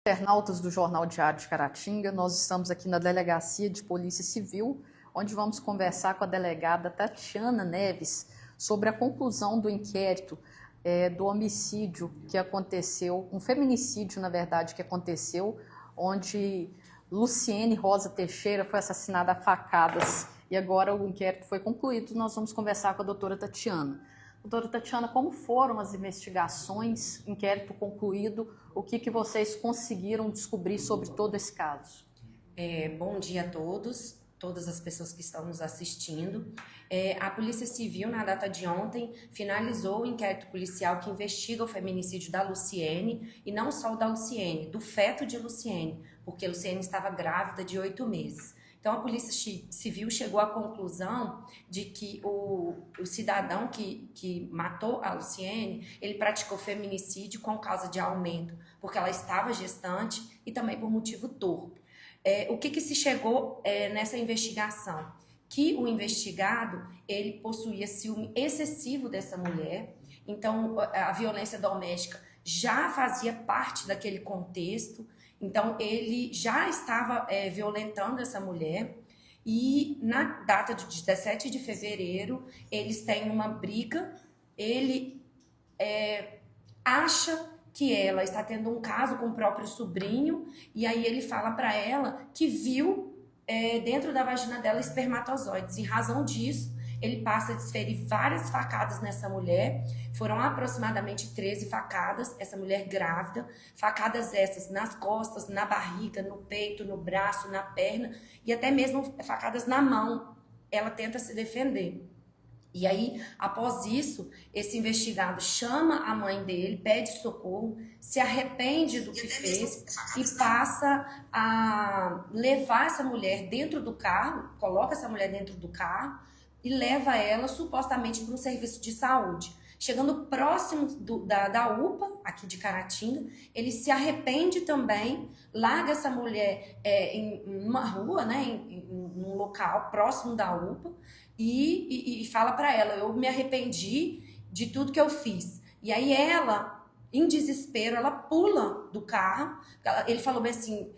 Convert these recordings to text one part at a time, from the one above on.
Internautas do Jornal Diário de Caratinga, nós estamos aqui na Delegacia de Polícia Civil, onde vamos conversar com a delegada Tatiana Neves sobre a conclusão do inquérito do homicídio que aconteceu, um feminicídio, na verdade, que aconteceu, onde Luciene Rosa Teixeira foi assassinada a facadas. E agora o inquérito foi concluído, nós vamos conversar com a doutora Tatiana. Doutora Tatiana, como foram as investigações, inquérito concluído, o que vocês conseguiram descobrir sobre todo esse caso? Bom dia a todos, todas as pessoas que estão nos assistindo. A Polícia Civil, na data de ontem, finalizou o inquérito policial que investiga o feminicídio da Luciene, e não só o da Luciene, do feto de Luciene, porque Luciene estava grávida de 8 meses. Então, a Polícia Civil chegou à conclusão de que o cidadão que matou a Luciene, ele praticou feminicídio com causa de aumento, porque ela estava gestante e também por motivo torpe. O que se chegou nessa investigação? Que o investigado, ele possuía ciúme excessivo dessa mulher, então a violência doméstica já fazia parte daquele contexto. Então, ele já estava violentando essa mulher, e na data de 17 de fevereiro, eles têm uma briga. Ele acha que ela está tendo um caso com o próprio sobrinho, e aí ele fala para ela que viu dentro da vagina dela espermatozoides. Em razão disso, ele passa a desferir várias facadas nessa mulher. Foram aproximadamente 13 facadas, essa mulher grávida, facadas essas nas costas, na barriga, no peito, no braço, na perna, e até mesmo facadas na mão. Ela tenta se defender. E aí, após isso, esse investigado chama a mãe dele, pede socorro, se arrepende do que fez e passa a levar essa mulher dentro do carro, coloca essa mulher dentro do carro e leva ela supostamente para um serviço de saúde. Chegando próximo da UPA, aqui de Caratinga, ele se arrepende também, larga essa mulher em uma rua, né, em um local próximo da UPA, e fala para ela: eu me arrependi de tudo que eu fiz. E aí ela, em desespero, ela pula do carro. Ele falou bem assim: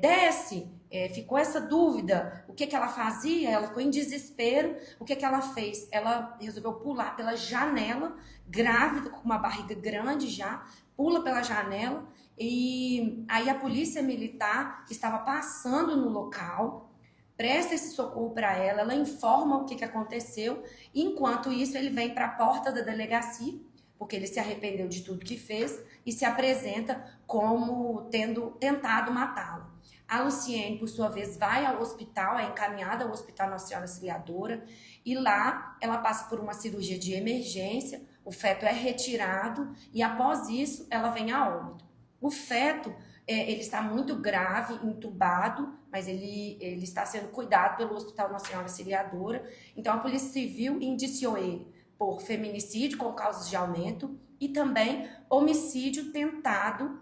desce. Ficou essa dúvida, o que ela fazia? Ela ficou em desespero. O que ela fez? Ela resolveu pular pela janela, grávida, com uma barriga grande já, pula pela janela. E aí a polícia militar estava passando no local, presta esse socorro para ela, ela informa o que aconteceu. Enquanto isso, ele vem para a porta da delegacia, porque ele se arrependeu de tudo que fez, e se apresenta como tendo tentado matá-la. A Luciene, por sua vez, vai ao hospital, é encaminhada ao Hospital Nossa Senhora Auxiliadora, e lá ela passa por uma cirurgia de emergência, o feto é retirado, e após isso ela vem a óbito. O feto, ele está muito grave, entubado, mas ele está sendo cuidado pelo Hospital Nossa Senhora Auxiliadora. Então a Polícia Civil indiciou ele por feminicídio com causas de aumento e também homicídio tentado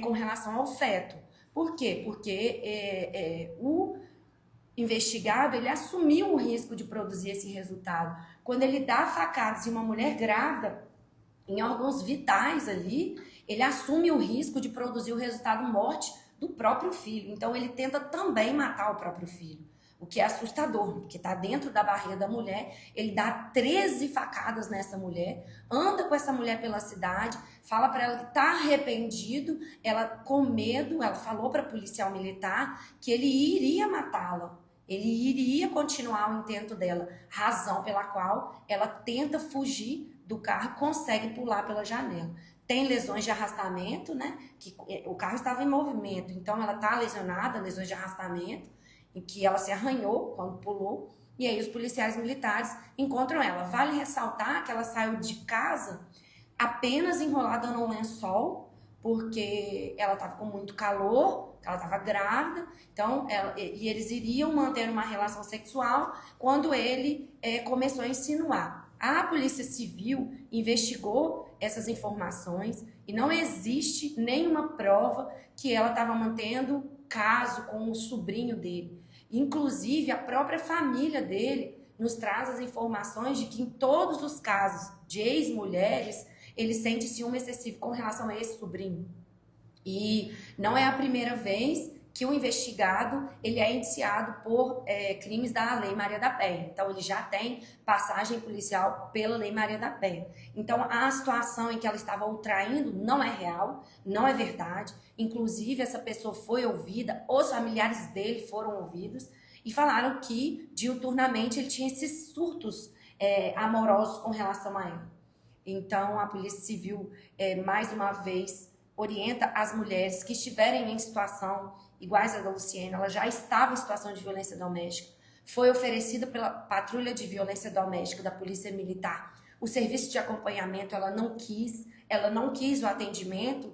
com relação ao feto. Por quê? Porque o investigado, ele assumiu o risco de produzir esse resultado. Quando ele dá facadas em uma mulher grávida, em órgãos vitais ali, ele assume o risco de produzir o resultado morte do próprio filho. Então, ele tenta também matar o próprio filho, o que é assustador, porque está dentro da barriga da mulher. Ele dá 13 facadas nessa mulher, anda com essa mulher pela cidade, fala para ela que está arrependido, ela com medo, ela falou para a policial militar que ele iria matá-la, ele iria continuar o intento dela, razão pela qual ela tenta fugir do carro, consegue pular pela janela. Tem lesões de arrastamento, né? Que o carro estava em movimento, então ela está lesionada, lesões de arrastamento, em que ela se arranhou quando pulou, e aí os policiais militares encontram ela. Vale ressaltar que ela saiu de casa apenas enrolada num lençol, porque ela estava com muito calor, ela estava grávida, então e eles iriam manter uma relação sexual quando ele começou a insinuar. A Polícia Civil investigou essas informações e não existe nenhuma prova que ela estava mantendo caso com o sobrinho dele. Inclusive, a própria família dele nos traz as informações de que em todos os casos de ex-mulheres, ele sente ciúme excessivo com relação a esse sobrinho. E não é a primeira vez que o investigado ele é indiciado por crimes da Lei Maria da Penha. Então, ele já tem passagem policial pela Lei Maria da Penha. Então, a situação em que ela estava o traindo não é real, não é verdade. Inclusive, essa pessoa foi ouvida, os familiares dele foram ouvidos e falaram que, diuturnamente, ele tinha esses surtos amorosos com relação a ela. Então, a Polícia Civil, mais uma vez, orienta as mulheres que estiverem em situação iguais à da Luciene. Ela já estava em situação de violência doméstica, foi oferecida pela patrulha de violência doméstica da Polícia Militar o serviço de acompanhamento, ela não quis o atendimento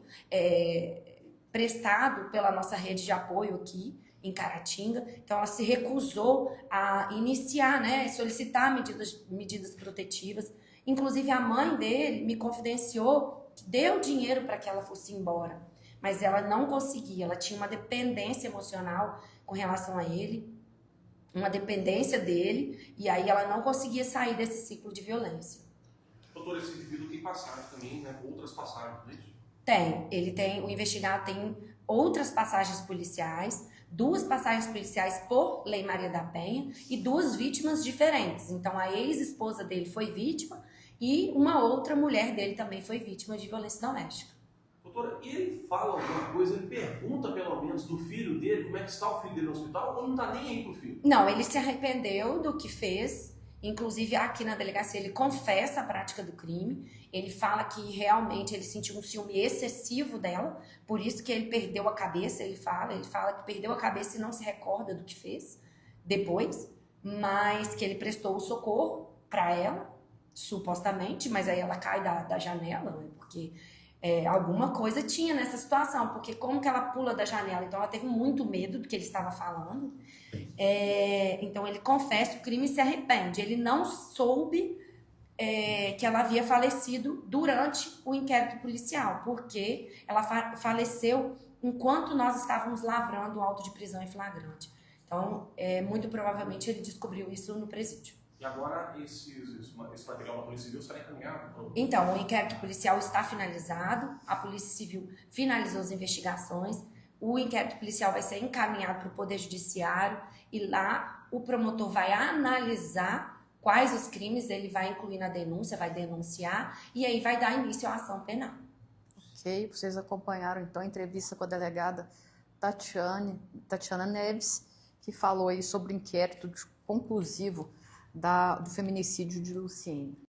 prestado pela nossa rede de apoio aqui em Caratinga. Então, ela se recusou a iniciar, solicitar medidas protetivas. Inclusive, a mãe dele me confidenciou que deu dinheiro para que ela fosse embora, mas ela não conseguia. Ela tinha uma dependência emocional com relação a ele, uma dependência dele, e aí ela não conseguia sair desse ciclo de violência. Doutor, esse indivíduo tem passagem também, né? Outras passagens, não é isso? O investigado tem outras passagens policiais, 2 passagens policiais por Lei Maria da Penha e 2 vítimas diferentes. Então, a ex-esposa dele foi vítima e uma outra mulher dele também foi vítima de violência doméstica. Doutora, ele fala alguma coisa, ele pergunta pelo menos do filho dele, como é que está o filho dele no hospital, ou não está nem aí pro filho? Não, ele se arrependeu do que fez. Inclusive, aqui na delegacia, ele confessa a prática do crime. Ele fala que realmente ele sentiu um ciúme excessivo dela, por isso que ele perdeu a cabeça. Ele fala que perdeu a cabeça e não se recorda do que fez depois, mas que ele prestou o socorro para ela, supostamente, mas aí ela cai da janela, né? Porque alguma coisa tinha nessa situação, porque como que ela pula da janela? Então, ela teve muito medo do que ele estava falando. Então, ele confessa o crime e se arrepende. Ele não soube que ela havia falecido durante o inquérito policial, porque ela faleceu enquanto nós estávamos lavrando o auto de prisão em flagrante. Então, muito provavelmente, ele descobriu isso no presídio. E agora esse material da Polícia Civil será encaminhado? Então, o inquérito policial está finalizado, a Polícia Civil finalizou as investigações, o inquérito policial vai ser encaminhado para o Poder Judiciário e lá o promotor vai analisar quais os crimes ele vai incluir na denúncia, vai denunciar e aí vai dar início à ação penal. Ok, vocês acompanharam então a entrevista com a delegada Tatiana Neves, que falou aí sobre o inquérito conclusivo do feminicídio de Luciene.